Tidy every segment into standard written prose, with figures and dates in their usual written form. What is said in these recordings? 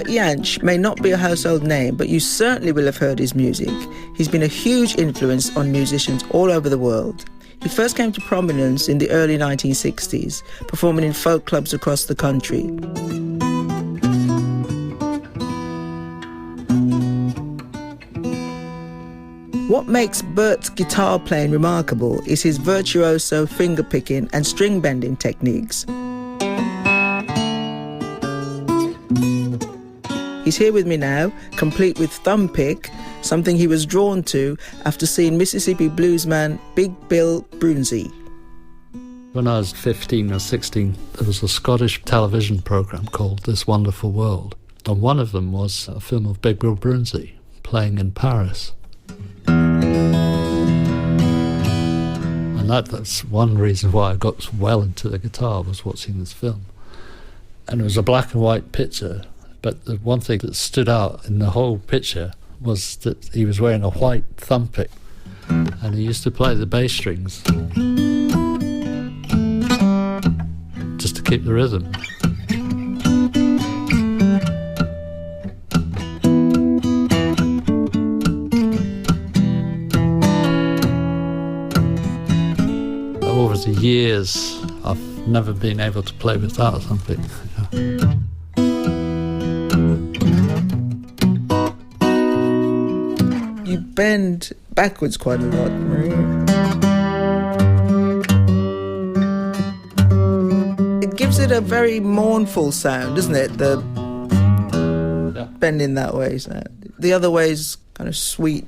Jansch may not be a household name, but you certainly will have heard his music. He's been a huge influence on musicians all over the world. He first came to prominence in the early 1960s, performing in folk clubs across the country. What makes Bert's guitar playing remarkable is his virtuoso finger-picking and string-bending techniques. He's here with me now, complete with thumb pick, something he was drawn to after seeing Mississippi bluesman Big Bill Broonzy. When I was 15 or 16, there was a Scottish television programme called This Wonderful World, and one of them was a film of Big Bill Broonzy playing in Paris. And that's one reason why I got well into the guitar, was watching this film. And it was a black and white picture, but the one thing that stood out in the whole picture was that he was wearing a white thumb pick, and he used to play the bass strings just to keep the rhythm. Over the years, I've never been able to play without something. You bend backwards quite a lot, right? It gives it a very mournful sound, doesn't it? The bending that way sound. The other way is kind of sweet.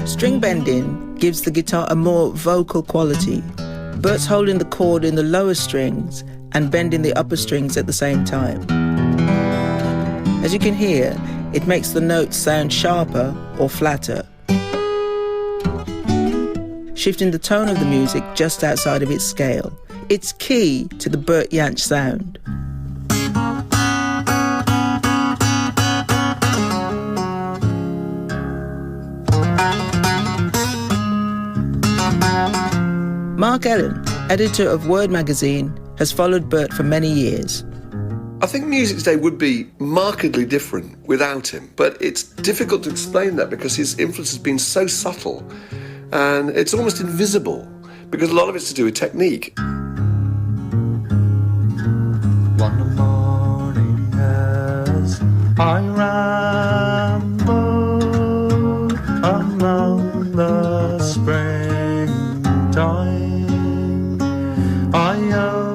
String bending gives the guitar a more vocal quality. Bert's holding the chord in the lower strings and bending the upper strings at the same time. As you can hear, it makes the notes sound sharper or flatter, shifting the tone of the music just outside of its scale. It's key to the Bert Jansch sound. Mark Ellen, editor of Word magazine, has followed Bert for many years. I think music today would be markedly different without him, but it's difficult to explain that because his influence has been so subtle and it's almost invisible because a lot of it's to do with technique. One morning as I rambled among the springtime,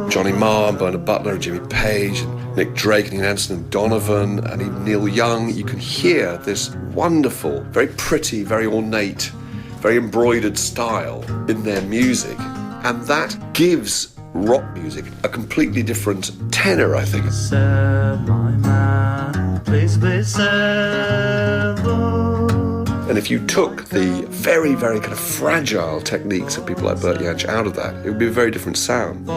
Johnny Marr, Bernard Butler, Jimmy Page, and Nick Drake, and Ian Anderson, and Donovan, and even Neil Young, you can hear this wonderful, very pretty, very ornate, very embroidered style in their music. And that gives rock music a completely different tenor, I think. And if you took the very, very kind of fragile techniques of people like Bert Jansch out of that, it would be a very different sound.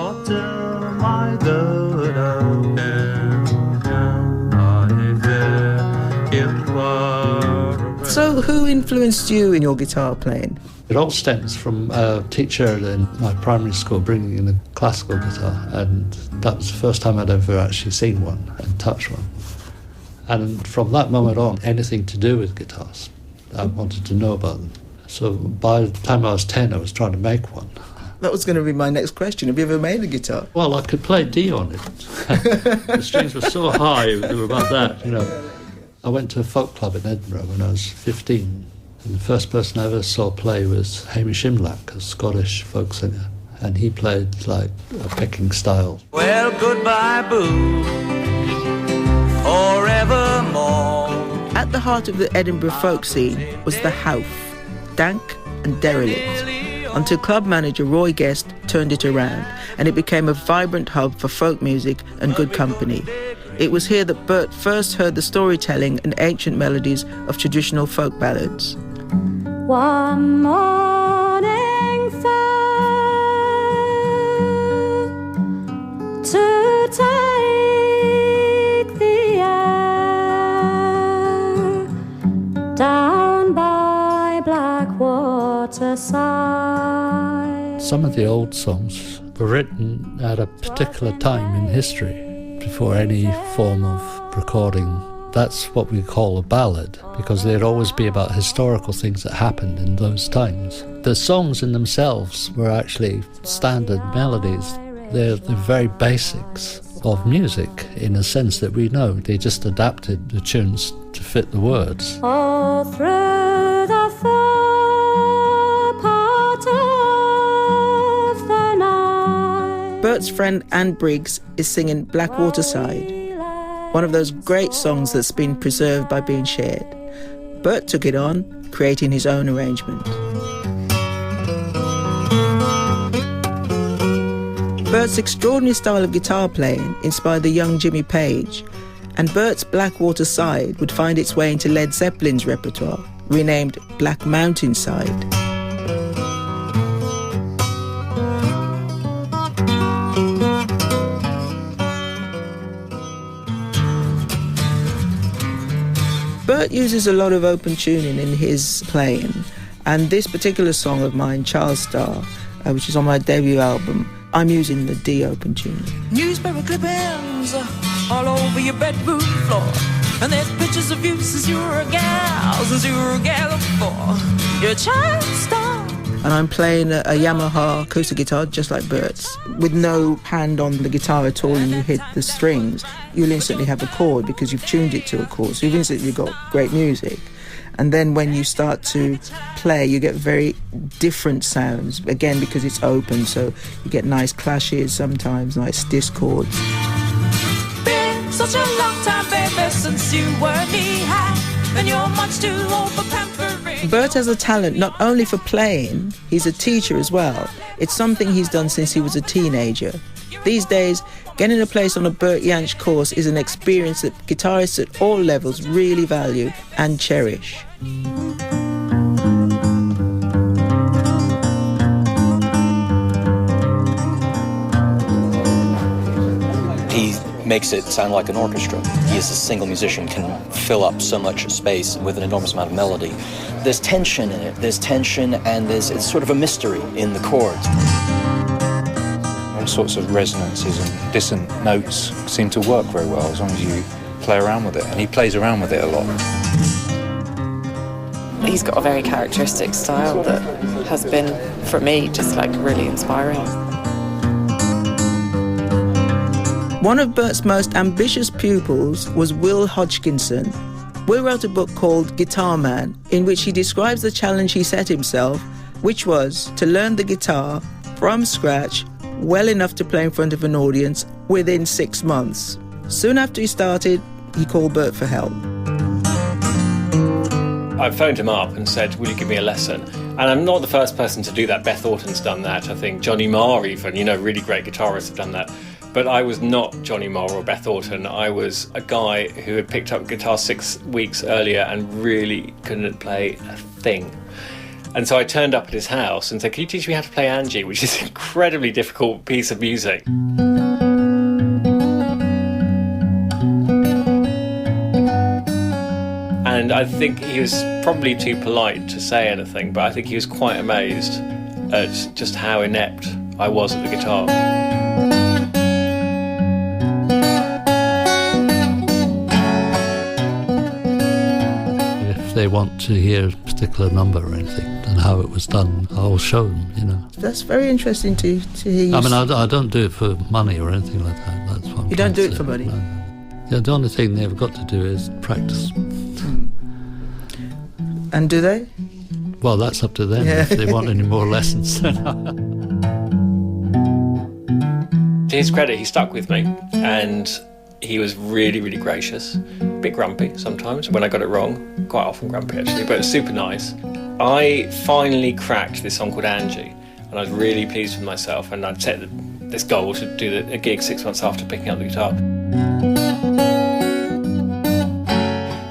So who influenced you in your guitar playing? It all stems from a teacher in my primary school bringing in a classical guitar, and that was the first time I'd ever actually seen one and touched one. And from that moment on, anything to do with guitars, I wanted to know about them. So by the time I was 10, I was trying to make one. That was going to be my next question. Have you ever made a guitar? Well, I could play D on it. The strings were so high, they were about that, you know. I went to a folk club in Edinburgh when I was 15, and the first person I ever saw play was Hamish Imlach, a Scottish folk singer, and he played like a picking style. Well, goodbye, boo, forevermore. At the heart of the Edinburgh folk scene was the Howff, dank and derelict, until club manager Roy Guest turned it around, and it became a vibrant hub for folk music and good company. It was here that Bert first heard the storytelling and ancient melodies of traditional folk ballads. One morning fell to take the air, waterside. Some of the old songs were written at a particular time in history, before any form of recording. That's what we call a ballad, because they'd always be about historical things that happened in those times. The songs in themselves were actually standard melodies. They're the very basics of music, in a sense that we know. They just adapted the tunes to fit the words. All through the far part of the night. Bert's friend Anne Briggs is singing Black Waterside, one of those great songs that's been preserved by being shared. Bert took it on, creating his own arrangement. Bert's extraordinary style of guitar playing inspired the young Jimmy Page, and Bert's Black Waterside would find its way into Led Zeppelin's repertoire, renamed Black Mountainside. Bert uses a lot of open tuning in his playing, and this particular song of mine, Child Star, which is on my debut album, I'm using the D open tuning. Newspaper clippings all over your bedroom floor, and there's pictures of you since you were a gal before. You're a child star. And I'm playing a Yamaha acoustic guitar just like Bert's, with no hand on the guitar at all, and you hit the strings, you'll instantly have a chord because you've tuned it to a chord, so you've instantly got great music. And then when you start to play, you get very different sounds, again because it's open, so you get nice clashes sometimes, nice discords. Been such a long time, baby, since you were knee-high, and you're much too old for pampering. Bert has a talent not only for playing, he's a teacher as well. It's something he's done since he was a teenager. These days, getting a place on a Bert Jansch course is an experience that guitarists at all levels really value and cherish. He makes it sound like an orchestra. He as a single musician can fill up so much space with an enormous amount of melody. There's tension in it. There's tension, and it's sort of a mystery in the chords. All sorts of resonances and dissonant notes seem to work very well as long as you play around with it, and he plays around with it a lot. He's got a very characteristic style that has been, for me, just like really inspiring. One of Bert's most ambitious pupils was Will Hodgkinson. Will wrote a book called Guitar Man, in which he describes the challenge he set himself, which was to learn the guitar from scratch well enough to play in front of an audience within 6 months. Soon after he started, he called Bert for help. I phoned him up and said, will you give me a lesson? And I'm not the first person to do that. Beth Orton's done that. I think Johnny Marr even, really great guitarists have done that. But I was not Johnny Marr or Beth Orton. I was a guy who had picked up guitar 6 weeks earlier and really couldn't play a thing. And so I turned up at his house and said, can you teach me how to play Angie, which is an incredibly difficult piece of music. And I think he was probably too polite to say anything, but I think he was quite amazed at just how inept I was at the guitar. If they want to hear a particular number or anything and how it was done, I'll show them, That's very interesting to hear you. I mean, I don't do it for money or anything like that. That's what I'm You don't do it say. for money? No. Yeah, the only thing they've got to do is practice. And do they? Well, that's up to them if they want any more lessons. To his credit, he stuck with me, and he was really, really gracious. A bit grumpy sometimes when I got it wrong. Quite often grumpy, actually, but super nice. I finally cracked this song called Angie, and I was really pleased with myself, and I'd set this goal to do a gig 6 months after picking up the guitar.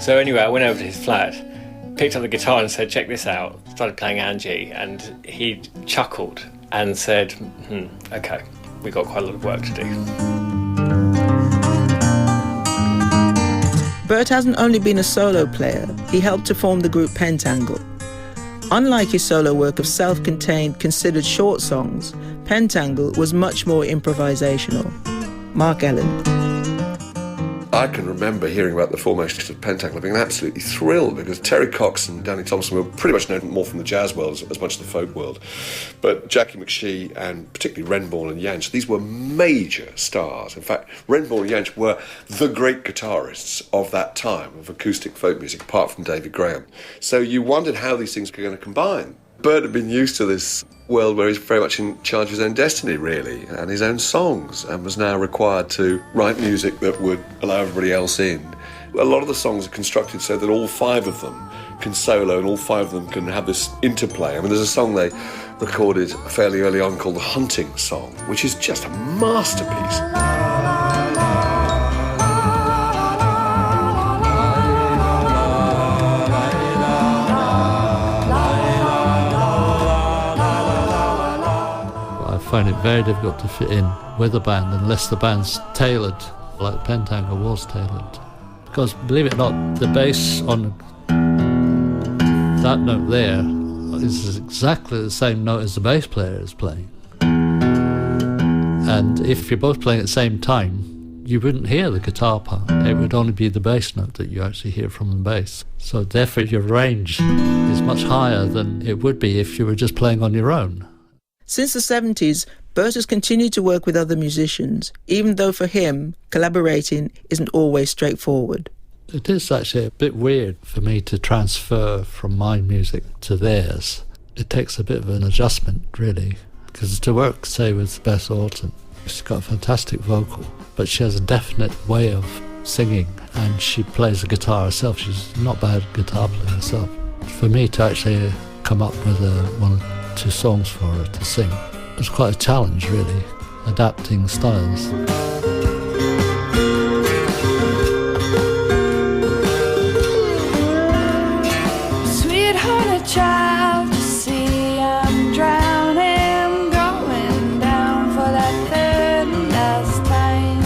So anyway, I went over to his flat, picked up the guitar and said, check this out. Started playing Angie, and he chuckled and said, okay, we've got quite a lot of work to do. Bert hasn't only been a solo player, he helped to form the group Pentangle. Unlike his solo work of self-contained, considered short songs, Pentangle was much more improvisational. Mark Ellen. I can remember hearing about the formation of Pentangle being absolutely thrilled, because Terry Cox and Danny Thompson were pretty much known more from the jazz world as much as the folk world. But Jackie McShee and particularly Renbourn and Jansch, these were major stars. In fact, Renbourn and Jansch were the great guitarists of that time, of acoustic folk music, apart from David Graham. So you wondered how these things were going to combine. Bert had been used to this world where he's very much in charge of his own destiny, really, and his own songs, and was now required to write music that would allow everybody else in. A lot of the songs are constructed so that all five of them can solo and all five of them can have this interplay. I mean, there's a song they recorded fairly early on called The Hunting Song, which is just a masterpiece. I find it very difficult to fit in with a band unless the band's tailored, like Pentangle was tailored. Because, believe it or not, the bass on that note there is exactly the same note as the bass player is playing. And if you're both playing at the same time, you wouldn't hear the guitar part. It would only be the bass note that you actually hear from the bass. So therefore your range is much higher than it would be if you were just playing on your own. Since the 70s, Bert has continued to work with other musicians, even though for him, collaborating isn't always straightforward. It is actually a bit weird for me to transfer from my music to theirs. It takes a bit of an adjustment, really, because to work, say, with Beth Orton, she's got a fantastic vocal, but she has a definite way of singing, and she plays the guitar herself. She's not a bad guitar player herself. For me to actually come up with one or two songs for her to sing, it was quite a challenge, really, adapting styles. Sweetheart, a child, you see I'm drowning, going down for that third and last time.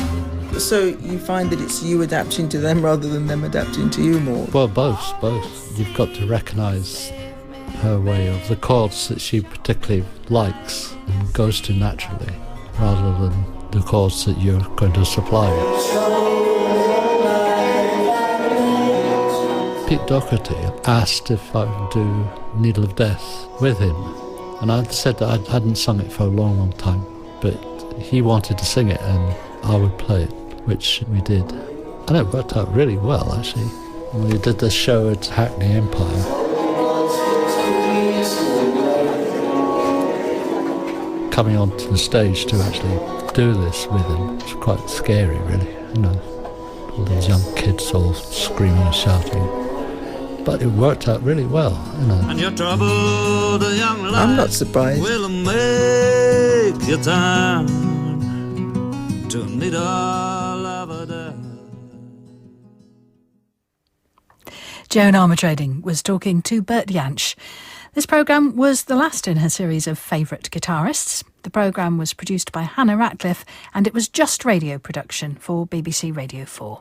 So you find that it's you adapting to them rather than them adapting to you more? Well, both. You've got to recognise her way of the chords that she particularly likes and goes to naturally, rather than the chords that you're going to supply. Pete Doherty asked if I would do Needle of Death with him, and I said that I hadn't sung it for a long, long time, but he wanted to sing it and I would play it, which we did. And it worked out really well, actually. We did the show at Hackney Empire. Coming onto the stage to actually do this with him, it's quite scary, really, you know, all these young kids all screaming and shouting. But it worked out really well, you know. And your troubled young life I'm not surprised. will make you time to need a lover. Joan Armatrading was talking to Bert Jansch. This programme was the last in her series of Favourite Guitarists. The programme was produced by Hannah Ratcliffe and it was just radio production for BBC Radio 4.